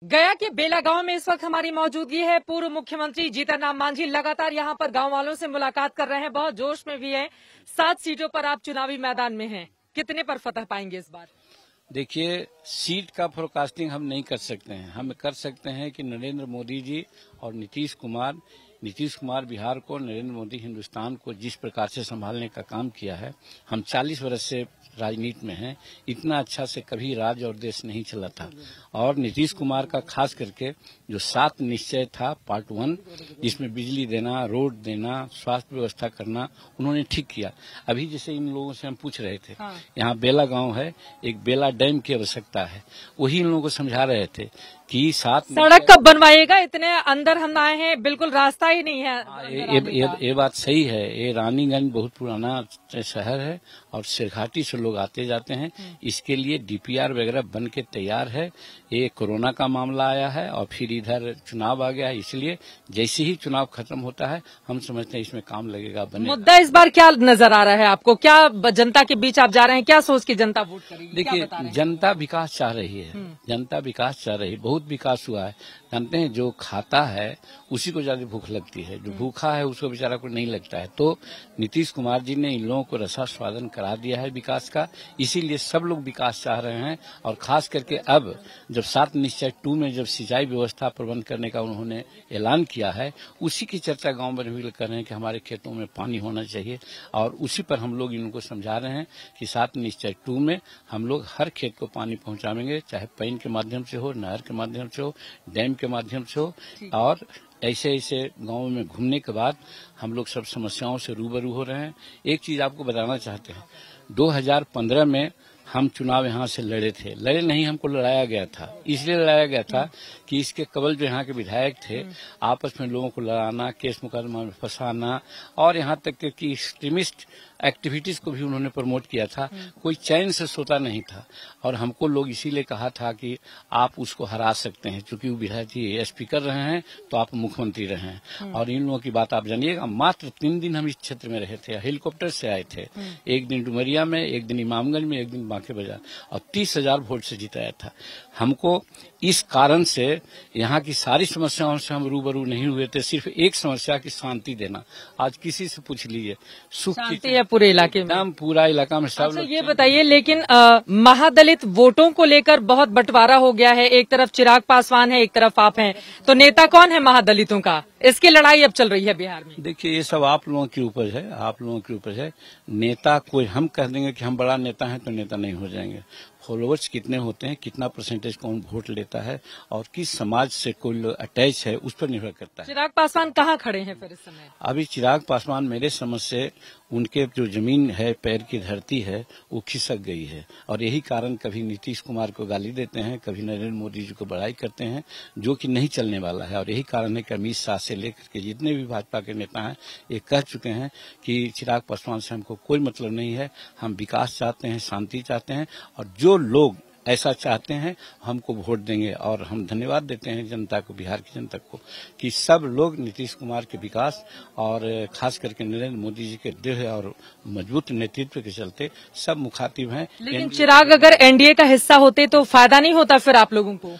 गया के बेला गांव में इस वक्त हमारी मौजूदगी है। पूर्व मुख्यमंत्री जीतन राम मांझी लगातार यहां पर गांव वालों से मुलाकात कर रहे हैं, बहुत जोश में भी हैं। 7 सीटों पर आप चुनावी मैदान में हैं, कितने पर फतह पाएंगे इस बार? देखिए, सीट का फोरकास्टिंग हम नहीं कर सकते हैं। हम कर सकते हैं कि नरेंद्र मोदी जी और नीतीश कुमार बिहार को, नरेंद्र मोदी हिंदुस्तान को जिस प्रकार से संभालने का काम किया है, हम 40 वर्ष से राजनीति में हैं, इतना अच्छा से कभी राज्य और देश नहीं चला था। और नीतीश कुमार का खास करके जो 7 निश्चय था पार्ट 1, जिसमें बिजली देना, रोड देना, स्वास्थ्य व्यवस्था करना, उन्होंने ठीक किया। अभी जैसे इन लोगों से हम पूछ रहे थे, यहाँ बेला गांव है, एक बेला डैम की आवश्यकता है, वही इन लोगों को समझा रहे थे कि 7 सड़क कब बनवाइएगा? इतने अंदर हम आए हैं, बिल्कुल रास्ता ही नहीं है। ये बात सही है। ये रानीगंज बहुत पुराना शहर है और सिरघाटी से लोग आते जाते हैं। इसके लिए डीपीआर वगैरह बन के तैयार है। ये कोरोना का मामला आया है और फिर इधर चुनाव आ गया है, इसलिए जैसे ही चुनाव खत्म होता है हम समझते हैं इसमें काम लगेगा, बनेगा। मुद्दा इस बार क्या नजर आ रहा है आपको? क्या जनता के बीच आप जा रहे हैं, क्या सोच के जनता वोट करेगी? देखिए, जनता विकास चाह रही है, जनता विकास चाह रही है, बहुत विकास हुआ है। जानते हैं, जो खाता है उसी को ज्यादा भूख लगती है, जो भूखा है उसको बेचारा को नहीं लगता है। तो नीतीश कुमार जी ने इन लोगों को रसास्वादन करा दिया है विकास का, इसीलिए सब लोग विकास चाह रहे हैं। और खास करके अब जब 7 निश्चय 2 में जब सिंचाई व्यवस्था प्रबंध करने का उन्होंने ऐलान किया है, उसी की चर्चा गांव में भी कर रहे हैं कि हमारे खेतों में पानी होना चाहिए। और उसी पर हम लोग इनको समझा रहे हैं कि 7 निश्चय 2 में हम लोग हर खेत को पानी पहुंचाएंगे, चाहे पैन के माध्यम से हो, नहर के माध्यम से हो, डैम के माध्यम से हो। और ऐसे ऐसे गांव में घूमने के बाद हम लोग सब समस्याओं से रूबरू हो रहे हैं। एक चीज आपको बताना चाहते हैं, 2015 में हम चुनाव यहाँ से लड़े नहीं, हमको लड़ाया गया था। इसलिए लड़ाया गया था कि इसके कबल जो यहाँ के विधायक थे, आपस में लोगों को लड़ाना, केस मुकदमा में फंसाना, और यहाँ तक कि एक्सट्रीमिस्ट एक्टिविटीज को भी उन्होंने प्रमोट किया था। कोई चैन से सोता नहीं था। और हमको लोग इसीलिए कहा था कि आप उसको हरा सकते हैं, क्योंकि वो विधायक जी स्पीकर रहे हैं तो आप मुख्यमंत्री रहे हैं। और इन लोगों की बात आप जानिएगा, मात्र 3 दिन हम इस क्षेत्र में रहे थे, हेलीकॉप्टर से आए थे। एक दिन डुमरिया में, एक दिन इमामगंज में, एक दिन बांके बाजार, और 30,000 वोट से जिताया था। हमको इस कारण से यहाँ की सारी समस्याओं से हम रूबरू नहीं हुए थे, सिर्फ एक समस्या की शांति देना। आज किसी से पूछ लीजिए, सुख की पूरे इलाके में, पूरा इलाका में सब। अच्छा, ये बताइए, लेकिन महादलित वोटों को लेकर बहुत बंटवारा हो गया है। एक तरफ चिराग पासवान है, एक तरफ आप हैं, तो नेता कौन है महादलितों का? इसकी लड़ाई अब चल रही है बिहार में। देखिए, ये सब आप लोगों की उपज है, आप लोगों की उपज है। नेता कोई हम कह देंगे कि हम बड़ा नेता हैं तो नेता नहीं हो जाएंगे। फॉलोअर्स कितने होते हैं, कितना परसेंटेज कौन वोट लेता है, और किस समाज से कोई अटैच है, उस पर निर्भर करता है। चिराग पासवान कहाँ खड़े हैं फिर इस समय? अभी चिराग पासवान मेरे समझ से उनके जो जमीन है, पैर की धरती है, वो खिसक गई है। और यही कारण कभी नीतीश कुमार को गाली देते हैं, कभी नरेंद्र मोदी जी को बड़ाई करते हैं, जो कि नहीं चलने वाला है। और यही कारण है कि अमित शाह से लेकर के जितने भी भाजपा के नेता हैं, ये कह चुके हैं कि चिराग पासवान से हमको कोई मतलब नहीं है, हम विकास चाहते हैं, शांति चाहते हैं, और जो लोग ऐसा चाहते हैं हमको वोट देंगे। और हम धन्यवाद देते हैं जनता को, बिहार की जनता को, कि सब लोग नीतीश कुमार के विकास और खास करके नरेंद्र मोदी जी के दृढ़ और मजबूत नेतृत्व के चलते सब मुखातिब हैं। लेकिन चिराग अगर एनडीए का हिस्सा होते तो फायदा नहीं होता फिर आप लोगों को?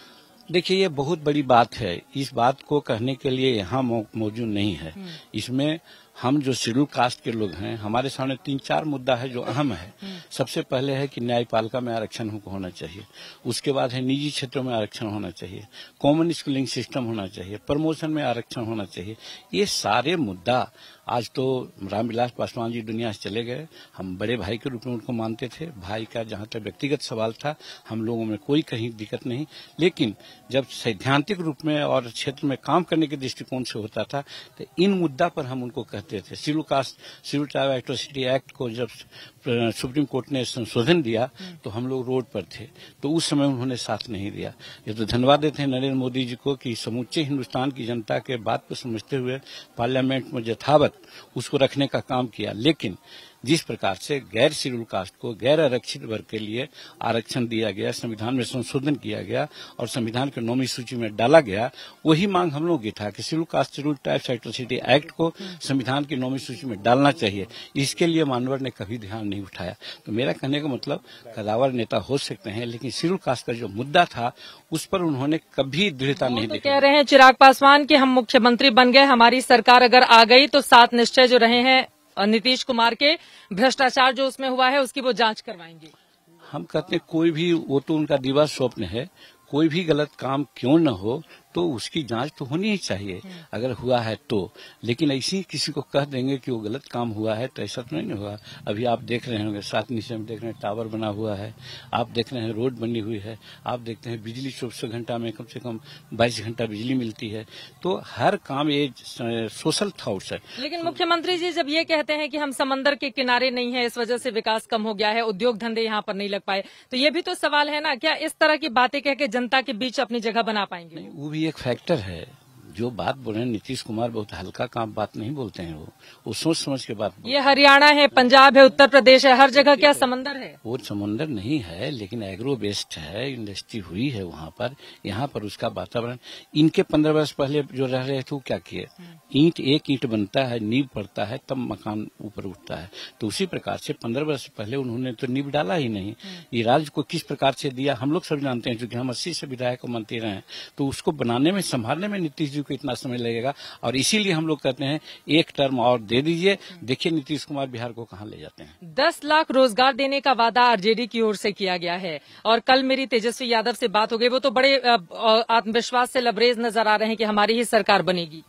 देखिए, ये बहुत बड़ी बात है। इस बात को कहने के लिए यहाँ मौजूद नहीं है। इसमें हम जो शेड्यूल कास्ट के लोग हैं, हमारे सामने 3-4 मुद्दा है जो अहम है। सबसे पहले है कि न्यायपालिका में आरक्षण होना चाहिए, उसके बाद है निजी क्षेत्रों में आरक्षण होना चाहिए, कॉमन स्कूलिंग सिस्टम होना चाहिए, प्रमोशन में आरक्षण होना चाहिए। ये सारे मुद्दा, आज तो रामविलास पासवान जी दुनिया से चले गए, हम बड़े भाई के रूप में उनको मानते थे। भाई का जहां तक व्यक्तिगत सवाल था, हम लोगों में कोई कहीं दिक्कत नहीं, लेकिन जब सैद्धांतिक रूप में और क्षेत्र में काम करने के दृष्टिकोण से होता था तो इन मुद्दा पर हम उनको कहते थे। Schedule caste, schedule tribe atrocity act को जब सुप्रीम कोर्ट ने संशोधन दिया तो हम लोग रोड पर थे, तो उस समय उन्होंने साथ नहीं दिया। ये तो धन्यवाद देते हैं नरेंद्र मोदी जी को कि समूचे हिंदुस्तान की जनता के बात को समझते हुए पार्लियामेंट में यथावत उसको रखने का काम किया। लेकिन जिस प्रकार से गैर शेड्यूल कास्ट को, गैर आरक्षित वर्ग के लिए आरक्षण दिया गया, संविधान में संशोधन किया गया और संविधान के 9वीं सूची में डाला गया, वही मांग हम लोगों की था कि schedule caste, schedule tribes atrocity act को संविधान की 9वीं सूची में डालना चाहिए। इसके लिए मानवर ने कभी ध्यान नहीं नहीं उठाया। तो मेरा कहने का मतलब कदावर नेता हो सकते हैं, लेकिन शेड्यूल कास्ट का जो मुद्दा था उस पर उन्होंने कभी दृढ़ता नहीं दिखाई। कह रहे हैं चिराग पासवान कि हम मुख्यमंत्री बन गए, हमारी सरकार अगर आ गई तो 7 निश्चय जो रहे हैं नीतीश कुमार के, भ्रष्टाचार जो उसमें हुआ है उसकी वो जांच करवाएंगे। हम कहते हैं कोई भी, वो तो उनका दिवा स्वप्न है, कोई भी गलत काम क्यों न हो तो उसकी जांच तो होनी ही चाहिए अगर हुआ है तो। लेकिन ऐसी किसी को कह देंगे कि वो गलत काम हुआ है तो ऐसा तो नहीं हुआ। अभी आप देख रहे होंगे 7 निश्चय में देख रहे हैं टावर बना हुआ है, आप देख रहे हैं रोड बनी हुई है, आप देखते हैं बिजली 24 घंटा में कम से कम 22 घंटा बिजली मिलती है। तो हर काम ये सोशल थॉट्स है। लेकिन मुख्यमंत्री जी जब ये कहते हैं कि हम समंदर के किनारे नहीं है, इस वजह से विकास कम हो गया है, उद्योग धंधे यहाँ पर नहीं लग पाए, तो ये भी तो सवाल है ना, क्या इस तरह की बातें कह के जनता के बीच अपनी जगह बना पाएंगे? वो भी एक फैक्टर है। जो बात बोल रहे हैं नीतीश कुमार बहुत हल्का काम बात नहीं बोलते हैं, वो सोच समझ के बात। ये हरियाणा है, पंजाब है, उत्तर प्रदेश है, हर जगह क्या समंदर है? वो समंदर नहीं है, लेकिन एग्रो बेस्ड है, इंडस्ट्री हुई है वहाँ पर। यहाँ पर उसका वातावरण, इनके 15 वर्ष पहले जो रह रहे थे वो क्या किए? एक ईंट बनता है, नींव पड़ता है, तब मकान ऊपर उठता है। तो उसी प्रकार से 15 वर्ष पहले उन्होंने तो नींव डाला ही नहीं। ये राज्य को किस प्रकार से दिया हम लोग सब जानते हैं, क्योंकि हम 80 से विधायक मंत्री रहे हैं। तो उसको बनाने में, संभालने में नीतीश जी को इतना समय लगेगा, और इसीलिए हम लोग कहते हैं एक टर्म और दे दीजिए। देखिए नीतीश कुमार बिहार को कहाँ ले जाते हैं। 10 लाख रोजगार देने का वादा आरजेडी की ओर से किया गया है, और कल मेरी तेजस्वी यादव से बात हो गई, वो तो बड़े आत्मविश्वास से लबरेज नजर आ रहे हैं कि हमारी ही सरकार बनेगी।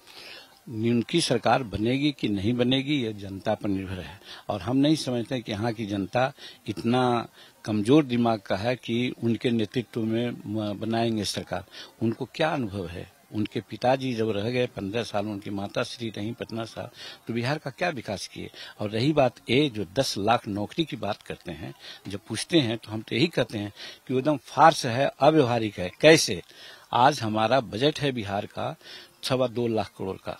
उनकी सरकार बनेगी कि नहीं बनेगी ये जनता पर निर्भर है, और हम नहीं समझते कि यहाँ की जनता इतना कमजोर दिमाग का है कि उनके नेतृत्व में बनाएंगे सरकार। उनको क्या अनुभव है? उनके पिताजी जब रह गए 15 साल, उनकी माता श्री रही 15 साल, तो बिहार का क्या विकास किए? और रही बात जो 10 लाख नौकरी की बात करते हैं, जब पूछते हैं तो हम तो यही कहते हैं कि वो एकदम फार्स है, अव्यवहारिक है। कैसे? आज हमारा बजट है बिहार का 2.25 लाख करोड़ का,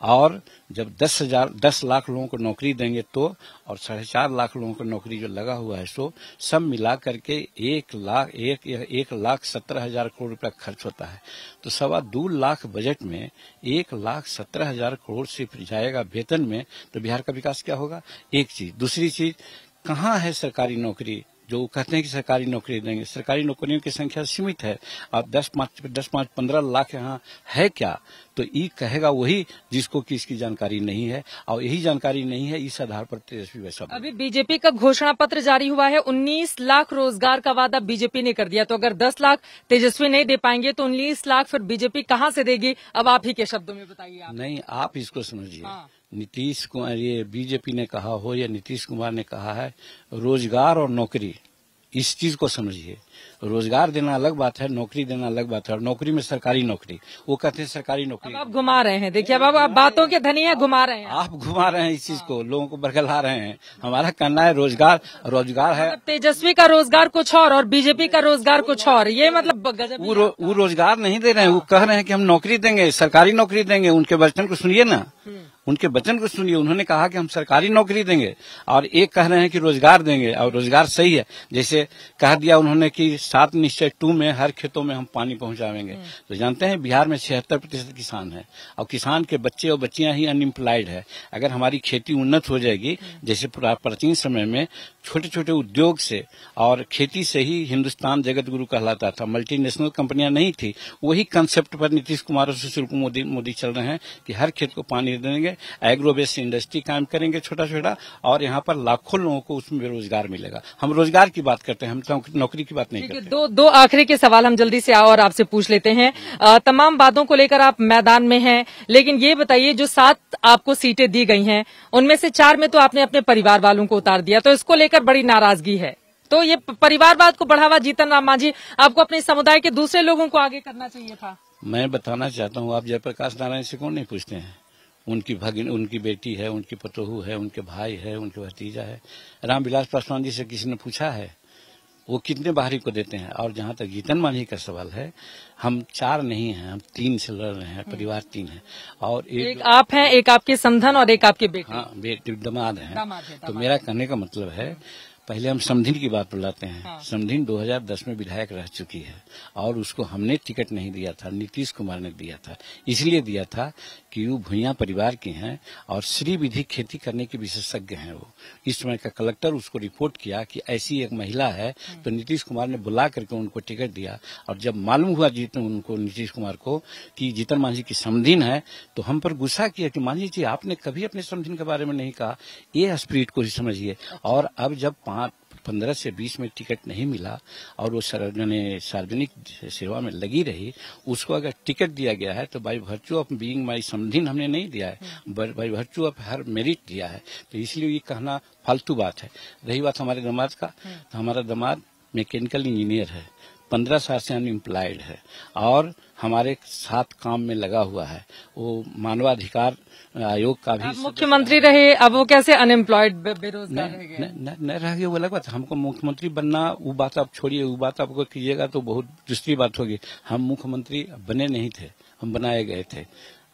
और जब 10 लाख लोगों को नौकरी देंगे तो, और 4.5 लाख लोगों को नौकरी जो लगा हुआ है, सो सब मिला करके 1,17,000 करोड़ रुपया खर्च होता है। तो 2.25 लाख बजट में 1,17,000 करोड़ सिर्फ जाएगा वेतन में, तो बिहार का विकास क्या होगा? एक चीज। दूसरी चीज, कहाँ है सरकारी नौकरी? जो कहते हैं कि सरकारी नौकरी देंगे, सरकारी नौकरियों की संख्या सीमित है। अब 10-15 लाख यहाँ है क्या? तो ये कहेगा वही जिसको कि इसकी जानकारी नहीं है, और यही जानकारी नहीं है, इस आधार पर तेजस्वी वैसा। अभी बीजेपी का घोषणा पत्र जारी हुआ है, 19 लाख रोजगार का वादा बीजेपी ने कर दिया। तो अगर 10 लाख तेजस्वी नहीं दे पाएंगे तो 19 लाख फिर बीजेपी कहाँ से देगी? अब आप ही के शब्दों में बताइए। नहीं, आप इसको समझिए। नीतीश कुमार, ये बीजेपी ने कहा हो या नीतीश कुमार ने कहा है, रोजगार और नौकरी, इस चीज को समझिए। रोजगार देना अलग बात है, नौकरी देना अलग बात है। और नौकरी में सरकारी नौकरी, वो कहते हैं सरकारी नौकरी। अब आप घुमा रहे हैं, देखिए अब आप बातों के धनी है, घुमा रहे हैं। आप घुमा रहे हैं इस चीज को, लोगों को बरगला रहे हैं। हमारा कहना है रोजगार है। तेजस्वी का रोजगार कुछ और बीजेपी का रोजगार कुछ और, ये मतलब गजब। वो रोजगार नहीं दे रहे हैं, वो कह रहे हैं कि हम नौकरी देंगे, सरकारी नौकरी देंगे। उनके वचन को सुनिए ना, उनके वचन को सुनिए। उन्होंने कहा कि हम सरकारी नौकरी देंगे, और एक कह रहे हैं कि रोजगार देंगे, और रोजगार सही है। जैसे कह दिया उन्होंने कि 7 निश्चय 2 में हर खेतों में हम पानी पहुंचाएंगे। तो जानते हैं बिहार में 76% किसान है, और किसान के बच्चे और बच्चियां ही अनएम्प्लॉयड है। अगर हमारी खेती उन्नत हो जाएगी, जैसे प्राचीन समय में छोटे छोटे उद्योग से और खेती से ही हिंदुस्तान जगत गुरु कहलाता था, मल्टीनेशनल कंपनियां नहीं थी। वही कंसेप्ट पर नीतीश कुमार और सुशील मोदी चल रहे हैं कि हर खेत को पानी देंगे, एग्रो बेस्ड इंडस्ट्री कायम करेंगे छोटा छोटा, और यहाँ पर लाखों लोगों को उसमें बेरोजगार मिलेगा। हम रोजगार की बात करते हैं, हम नौकरी की बात नहीं करते। दो आखिरी के सवाल हम जल्दी से और आपसे पूछ लेते हैं। तमाम बातों को लेकर आप मैदान में हैं, लेकिन ये बताइए जो 7 आपको सीटें दी गई हैं, उनमें से 4 में तो आपने अपने परिवार वालों को उतार दिया, तो इसको लेकर बड़ी नाराजगी है। तो ये परिवारवाद को बढ़ावा जीतन राम मांझी, आपको अपने समुदाय के दूसरे लोगों को आगे करना चाहिए था। मैं बताना चाहता हूँ, आप जयप्रकाश नारायण से कौन नहीं पूछते हैं? उनकी भगिन, उनकी बेटी है, उनकी पतोहू है, उनके भाई है, उनके भतीजा है। रामविलास पासवान जी से किसी ने पूछा है वो कितने बाहरी को देते हैं? और जहाँ तक जीतन मांझी का सवाल है, हम 4 नहीं हैं, हम 3 से लड़ रहे हैं, परिवार 3 है। और एक आप हैं, एक आपके समधन और एक आपके बेटे। हाँ, बेटे दमाद हैं। तो मेरा कहने का मतलब है, पहले हम समधिन की बात बुलाते हैं। हाँ। समधिन 2010 में विधायक रह चुकी है और उसको हमने टिकट नहीं दिया था, नीतीश कुमार ने दिया था। इसलिए दिया था कि वो भुइयां परिवार की हैं और श्री विधि खेती करने के विशेषज्ञ हैं। वो इस समय का कलेक्टर उसको रिपोर्ट किया कि ऐसी एक महिला है, तो नीतीश कुमार ने बुला करके उनको टिकट दिया। और जब मालूम हुआ उनको नीतीश कुमार को कि जीतन मांझी की समधिन है, तो हम पर गुस्सा किया कि मांझी जी आपने कभी अपने समधिन के बारे में नहीं कहा, ये स्पिरिट को ही समझिए। और अब जब 15 से 20 में टिकट नहीं मिला और वो सार्वजनिक सेवा में लगी रही, उसको अगर टिकट दिया गया है तो बाई वर्च्यू ऑफ बीइंग माई समधिन हमने नहीं दिया है, by virtue of her merit दिया है। तो इसलिए ये कहना फालतू बात है। रही बात हमारे दामाद का, तो हमारा दामाद मैकेनिकल इंजीनियर है, 15 साल से अनएम्प्लॉयड है और हमारे साथ काम में लगा हुआ है। वो मानवाधिकार आयोग का भी मुख्यमंत्री रहे, अब वो कैसे अनएम्प्लॉयड बेरोजगार रह गए? न रह गए, वो अलग बात है। हमको मुख्यमंत्री बनना, वो बात आप छोड़िए, वो बात आपको कीजिएगा तो बहुत दूसरी बात होगी। हम मुख्यमंत्री बने नहीं थे, हम बनाए गए थे।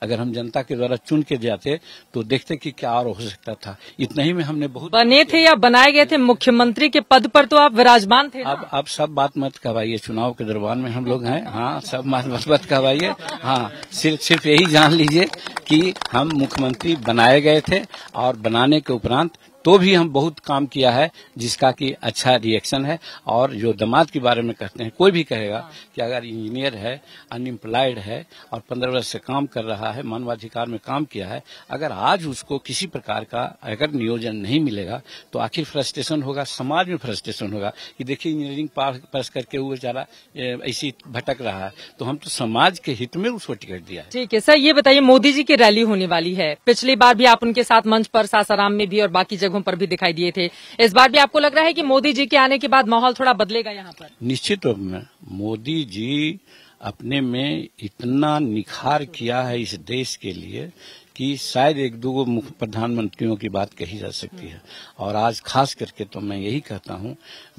अगर हम जनता के द्वारा चुन के जाते तो देखते कि क्या और हो सकता था। इतना ही में हमने बहुत बने थे या बनाए गए थे, मुख्यमंत्री के पद पर तो आप विराजमान थे। अब सब बात मत कहवाइए, चुनाव के दरबार में हम लोग हैं। हाँ, सब बात मत कहवाइए। हाँ, सिर्फ यही जान लीजिए कि हम मुख्यमंत्री बनाए गए थे और बनाने के उपरांत तो भी हम बहुत काम किया है, जिसका कि अच्छा रिएक्शन है। और जो दामाद के बारे में कहते हैं, कोई भी कहेगा कि अगर इंजीनियर है, अनएम्प्लॉयड है और 15 वर्ष से काम कर रहा है, मानवाधिकार में काम किया है, अगर आज उसको किसी प्रकार का अगर नियोजन नहीं मिलेगा तो आखिर फ्रस्ट्रेशन होगा, समाज में फ्रस्ट्रेशन होगा कि देखिए इंजीनियरिंग पास करके वो बेचारा ऐसी भटक रहा है। तो हम तो समाज के हित में उसको टिकट दिया है। ठीक है सर, ये बताइए, मोदी जी की रैली होने वाली है। पिछली बार भी आप उनके साथ मंच पर सासाराम में भी और बाकी जगहों पर भी दिखाई दिए थे। इस बार भी आपको लग रहा है कि मोदी जी के आने के बाद माहौल थोड़ा बदलेगा यहाँ पर? निश्चित रूप में मोदी जी अपने में इतना निखार किया है इस देश के लिए कि शायद एक दो मुख्य प्रधानमंत्रियों की बात कही जा सकती है। और आज खास करके तो मैं यही कहता हूँ,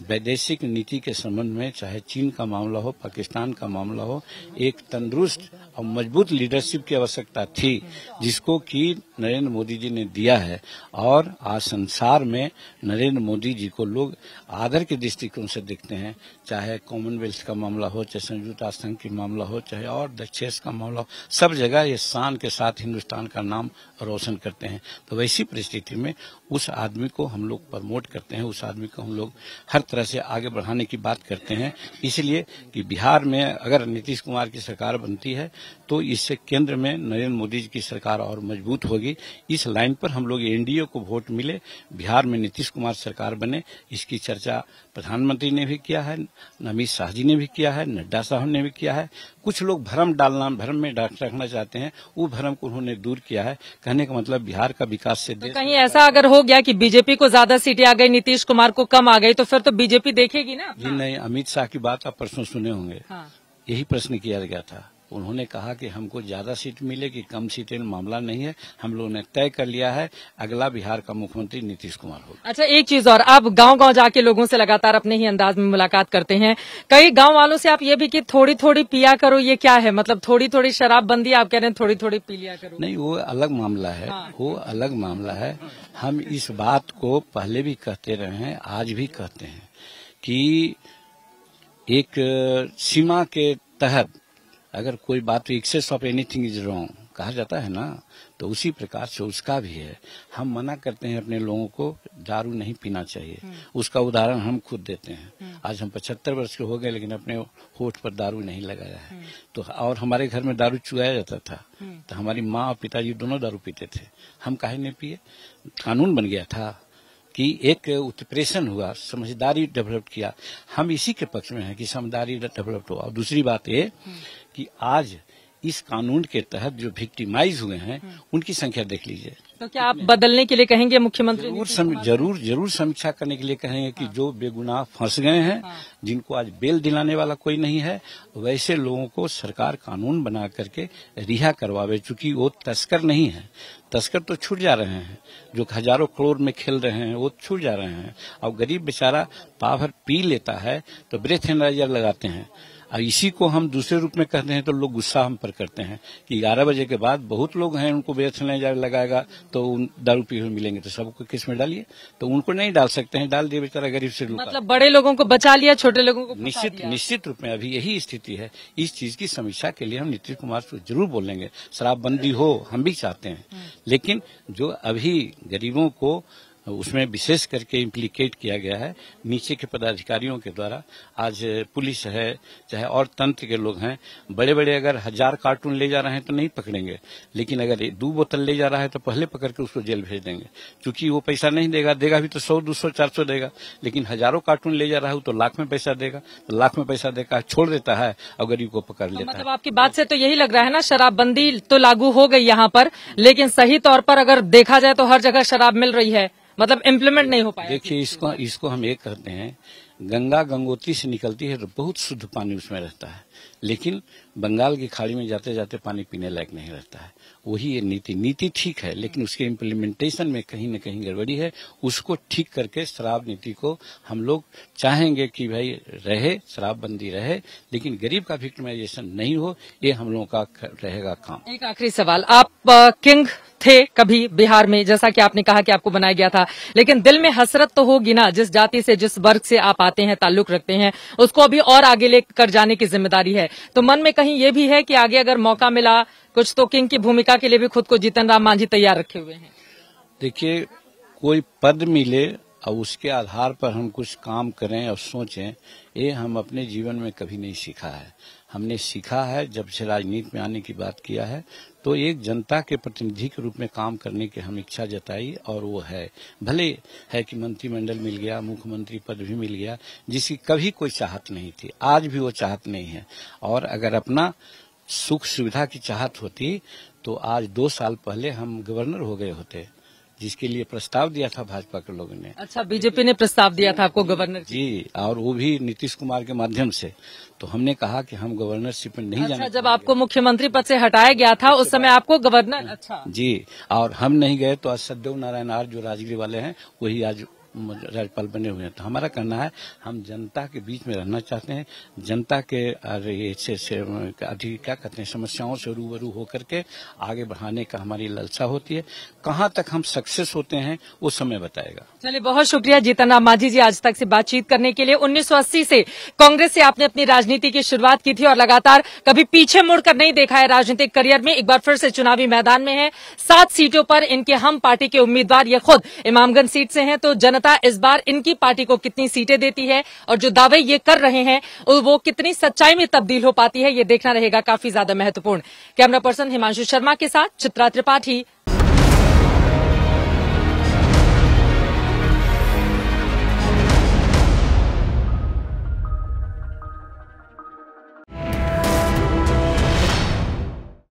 वैदेशिक नीति के संबंध में चाहे चीन का मामला हो, पाकिस्तान का मामला हो, एक तंदुरुस्त और मजबूत लीडरशिप की आवश्यकता थी, जिसको कि नरेंद्र मोदी जी ने दिया है। और आज संसार में नरेंद्र मोदी जी को लोग आदर के दृष्टिकोण से देखते हैं, चाहे कॉमनवेल्थ का मामला हो, चाहे संयुक्त राष्ट्र संघ की मामला हो, चाहे और दक्षेस का मामला हो, सब जगह ये शान के साथ हिंदुस्तान का नाम रोशन करते हैं। तो वैसी परिस्थिति में उस आदमी को हम लोग प्रमोट करते हैं, उस आदमी को हम लोग हर तरह से आगे बढ़ाने की बात करते हैं। इसलिए कि बिहार में अगर नीतीश कुमार की सरकार बनती है तो इससे केंद्र में नरेंद्र मोदी जी की सरकार और मजबूत होगी। इस लाइन पर हम लोग एनडीए को वोट मिले, बिहार में नीतीश कुमार सरकार बने, इसकी चर्चा प्रधानमंत्री ने भी किया है, अमित शाह जी ने भी किया है, नड्डा साहब ने भी किया है। कुछ लोग भ्रम में रखना चाहते हैं, वो भ्रम को उन्होंने दूर किया है। कहने का मतलब बिहार का विकास से तो कहीं ऐसा अगर हो गया कि बीजेपी को ज्यादा सीटें आ गई, नीतीश कुमार को कम आ गई, तो फिर तो बीजेपी देखेगी ना? जी नहीं, अमित शाह की बात आप परसों सुने होंगे। हाँ। यही प्रश्न किया गया था। उन्होंने कहा कि हमको ज्यादा सीट मिले कि कम सीटें मामला नहीं है, हम लोगों ने तय कर लिया है अगला बिहार का मुख्यमंत्री नीतीश कुमार होगा। अच्छा, एक चीज और, आप गांव-गांव जाके लोगों से लगातार अपने ही अंदाज में मुलाकात करते हैं। कई गांव वालों से आप ये भी कि थोड़ी थोड़ी पिया करो, ये क्या है? मतलब थोड़ी थोड़ी शराबबंदी, आप कह रहे हैं थोड़ी थोड़ी पी लिया करो? नहीं, वो अलग मामला है। हाँ। वो अलग मामला है। हम इस बात को पहले भी कहते रहे हैं, आज भी कहते हैं कि एक सीमा के तहत अगर कोई बात, excess of anything is wrong कहा जाता है ना, तो उसी प्रकार से उसका भी है। हम मना करते हैं अपने लोगों को दारू नहीं पीना चाहिए, उसका उदाहरण हम खुद देते हैं। आज हम 75 वर्ष के हो गए लेकिन अपने होठ पर दारू नहीं लगाया है। तो और हमारे घर में दारू चुराया जाता था, तो हमारी माँ और पिताजी दोनों दारू पीते थे, हम काहे नहीं पिए? कानून बन गया था कि एक उत्प्रेषण हुआ, समझदारी डेवलप किया। हम इसी के पक्ष में हैं कि समझदारी डेवलप हो। और दूसरी बात ये कि आज इस कानून के तहत जो विक्टिमाइज हुए हैं उनकी संख्या देख लीजिए। तो क्या आप बदलने के लिए कहेंगे मुख्यमंत्री? जरूर समीक्षा करने के लिए कहेंगे कि जो बेगुनाह फंस गए हैं, जिनको आज बेल दिलाने वाला कोई नहीं है, वैसे लोगों को सरकार कानून बना करके रिहा करवावे। चूंकि वो तस्कर नहीं है, तस्कर तो छूट जा रहे हैं, जो हजारों करोड़ में खेल रहे हैं वो छूट जा रहे हैं। और गरीब बेचारा पावर पी लेता है तो ब्रेथ एनालाइजर लगाते हैं। और इसी को हम दूसरे रूप में कहते हैं तो लोग गुस्सा हम पर करते हैं कि 11 बजे के बाद बहुत लोग हैं, उनको बेचने लगाएगा तो दारू पी हुए मिलेंगे तो सबको किस में डालिए, तो उनको नहीं डाल सकते हैं, डाल दिए बेचारा गरीब से रुका। मतलब बड़े लोगों को बचा लिया, छोटे लोगों को निश्चित रूप में अभी यही स्थिति है। इस चीज की समीक्षा के लिए हम नीतीश कुमार से जरूर बोलेंगे, शराबबंदी हो हम भी चाहते हैं, लेकिन जो अभी गरीबों को उसमें विशेष करके इम्प्लीकेट किया गया है नीचे के पदाधिकारियों के द्वारा। आज पुलिस है चाहे और तंत्र के लोग हैं, बड़े बड़े अगर 1000 कार्टून ले जा रहे हैं तो नहीं पकड़ेंगे, लेकिन अगर 2 बोतल ले जा रहा है तो पहले पकड़ के उसको जेल भेज देंगे, क्योंकि वो पैसा नहीं देगा भी तो 100, 200, 400 देगा, लेकिन हजारों कार्टून ले जा रहा है तो लाख में पैसा देगा, तो लाख में पैसा देकर छोड़ देता है और गरीब को पकड़ लेता है। मतलब आपकी बात से तो यही लग रहा है ना, शराबबंदी तो लागू हो गई यहाँ पर, लेकिन सही तौर पर अगर देखा जाए तो हर जगह शराब मिल रही है, मतलब इम्प्लीमेंट नहीं हो पाया। देखिए इसको हम एक कहते हैं, गंगा गंगोत्री से निकलती है तो बहुत शुद्ध पानी उसमें रहता है, लेकिन बंगाल की खाड़ी में जाते जाते पानी पीने लायक नहीं रहता है। वही ये नीति ठीक है, लेकिन उसके इम्प्लीमेंटेशन में कहीं न कहीं गड़बड़ी है। उसको ठीक करके शराब नीति को हम लोग चाहेंगे कि भाई रहे, शराबबंदी रहे, लेकिन गरीब का विक्टिमाइजेशन नहीं हो, ये हम लोगों का रहेगा काम। एक आखिरी सवाल, आप किंग थे कभी बिहार में, जैसा कि आपने कहा कि आपको बनाया गया था, लेकिन दिल में हसरत तो होगी ना, जिस जाति से जिस वर्ग से आप आते हैं, ताल्लुक रखते हैं, उसको अभी और आगे लेकर जाने की जिम्मेदारी है, तो मन में कहीं ये भी है कि आगे अगर मौका मिला कुछ तो किंग की भूमिका के लिए भी खुद को जीतन राम मांझी तैयार रखे हुए हैं? देखिए, कोई पद मिले और उसके आधार पर हम कुछ काम करें और सोचें, ये हम अपने जीवन में कभी नहीं सीखा है। हमने सीखा है जब से राजनीति में आने की बात किया है तो एक जनता के प्रतिनिधि के रूप में काम करने की हम इच्छा जताई, और वो है, भले है कि मंत्रिमंडल मिल गया, मुख्यमंत्री पद भी मिल गया, जिसकी कभी कोई चाहत नहीं थी, आज भी वो चाहत नहीं है। और अगर अपना सुख सुविधा की चाहत होती तो आज 2 साल पहले हम गवर्नर हो गए होते, जिसके लिए प्रस्ताव दिया था भाजपा के लोगों ने। अच्छा, बीजेपी ने प्रस्ताव दिया था आपको गवर्नर? जी, और वो भी नीतीश कुमार के माध्यम से। तो हमने कहा कि हम गवर्नरशिप में नहीं जाने। जब आपको मुख्यमंत्री पद से हटाया गया था उस समय आपको गवर्नर? अच्छा जी, और हम नहीं गए तो आज सत्यदेव नारायण आर्य जो राजगीर वाले हैं वही आज राज्यपाल बने हुए हैं। तो हमारा कहना है, हम जनता के बीच में रहना चाहते हैं, जनता के क्या कहते हैं समस्याओं से रूबरू होकर के आगे बढ़ाने का हमारी लालसा होती है। कहाँ तक हम सक्सेस होते हैं वो समय बताएगा। चलिए, बहुत शुक्रिया जीतन राम मांझी जी आज तक से बातचीत करने के लिए। 1980 से कांग्रेस से आपने अपनी राजनीति की शुरुआत की थी और लगातार कभी पीछे मुड़कर नहीं देखा है राजनीतिक करियर में। एक बार फिर से चुनावी मैदान में है, 7 सीटों पर इनके हम पार्टी के उम्मीदवार, ये खुद इमामगंज सीट से हैं, तो जनता इस बार इनकी पार्टी को कितनी सीटें देती है और जो दावे ये कर रहे हैं वो कितनी सच्चाई में तब्दील हो पाती है, ये देखना रहेगा काफी ज्यादा महत्वपूर्ण। कैमरा पर्सन हिमांशु शर्मा के साथ चित्रा त्रिपाठी,